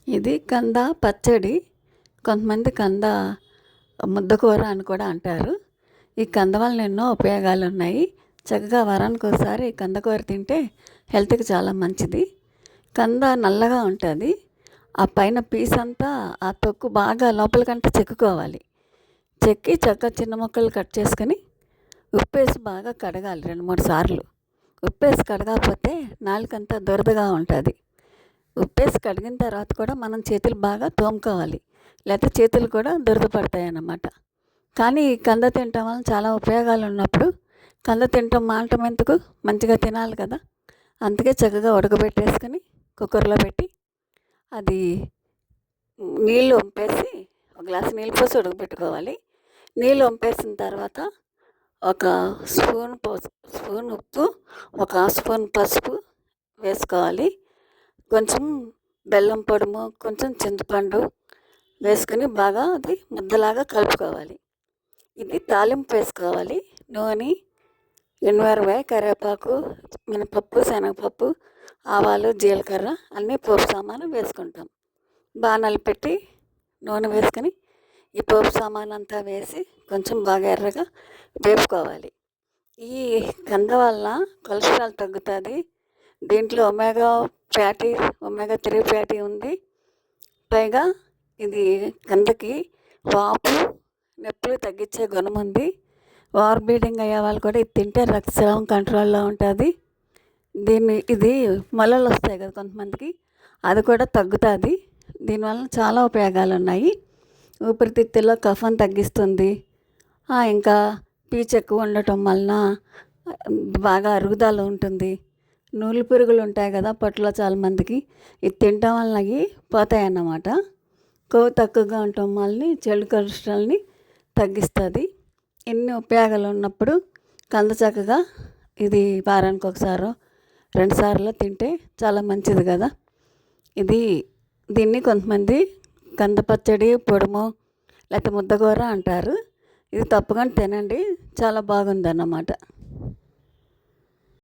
ఇది కంద పచ్చడి. కొంతమంది కంద ముద్దకూర అని కూడా అంటారు. ఈ కంద వలన ఎన్నో ఉపయోగాలున్నాయి. చక్కగా వారానికోసారి కందకూర తింటే హెల్త్‌కి చాలా మంచిది. కంద నల్లగా ఉంటుంది. ఆ పైన పీసంతా ఆ తొక్కు బాగా లోపలికంతా చెక్కుకోవాలి. చెక్కి చక్కగా చిన్న ముక్కలు కట్ చేసుకొని ఉప్పేసి బాగా కడగాలి 2, 3 సార్లు. ఉప్పేసి కడగకపోతే నాలుకంతా దురదగా ఉంటుంది. ఉప్పేసి కడిగిన తర్వాత కూడా మనం చేతులు బాగా తోముకోవాలి. లేకపోతే చేతులు కూడా దురద పడతాయి అన్నమాట. కానీ ఈ కంద తినటం వల్ల చాలా ఉపయోగాలు ఉన్నప్పుడు కంద తినటం మానటం ఎందుకు? మంచిగా తినాలి కదా. అందుకే చక్కగా ఉడకబెట్టేసుకొని కుక్కర్లో పెట్టి అది నీళ్ళు వంపేసి ఒక గ్లాసు నీళ్ళు పోసి ఉడకబెట్టుకోవాలి. నీళ్ళు వంపేసిన తర్వాత ఒక స్పూన్ ఉప్పు, ఒక హాఫ్ స్పూన్ పసుపు వేసుకోవాలి. కొంచెం బెల్లం పొడుము, కొంచెం చింతపండు వేసుకొని బాగా అది ముద్దలాగా కలుపుకోవాలి. ఇది తాలింపు వేసుకోవాలి. నూనె, ఎండుమిరపకాయ, కరివేపాకు, మినపప్పు, శనగపప్పు, ఆవాలు, జీలకర్ర అన్నీ పోపు సామాను వేసుకుంటాం. బాణలు పెట్టి నూనె వేసుకొని ఈ పోపు సామాన్ అంతా వేసి కొంచెం బాగా ఎర్రగా వేపుకోవాలి. ఈ కంద వల్ల కొలెస్ట్రాల్ తగ్గుతుంది. దీంట్లో ఒమేగా 3 ఫ్యాటీ ఉంది. పైగా ఇది కందకి వాపు, నొప్పులు తగ్గించే గుణం ఉంది. ఓవర్ బ్లీడింగ్ అయ్యే వాళ్ళు కూడా ఇది తింటే రక్తస్రావం కంట్రోల్లో ఉంటుంది. ఇది మొలలు వస్తాయి కదా కొంతమందికి, అది కూడా తగ్గుతుంది. దీనివల్ల చాలా ఉపయోగాలు ఉన్నాయి. ఊపిరితిత్తుల్లో కఫం తగ్గిస్తుంది. ఇంకా పీచు ఎక్కువ ఉండటం వలన బాగా అరుగుదల ఉంటుంది. నూలు పురుగులు ఉంటాయి కదా పొట్టలో చాలామందికి, ఇది తినటం వలన అవి పోతాయి అన్నమాట. కొవ్వు తక్కువగా ఉండటం వల్ల చెడు కొలెస్ట్రాల్ని తగ్గిస్తుంది. ఎన్ని ఉపయోగాలు ఉన్నప్పుడు కంద చక్కగా ఇది వారానికి ఒకసారో 2 సార్లు తింటే చాలా మంచిది కదా. దీన్ని కొంతమంది కంద పచ్చడి, పొడుము లేకపోతే ముద్దకూర అంటారు. ఇది తప్పకుండా తినండి, చాలా బాగుందన్నమాట.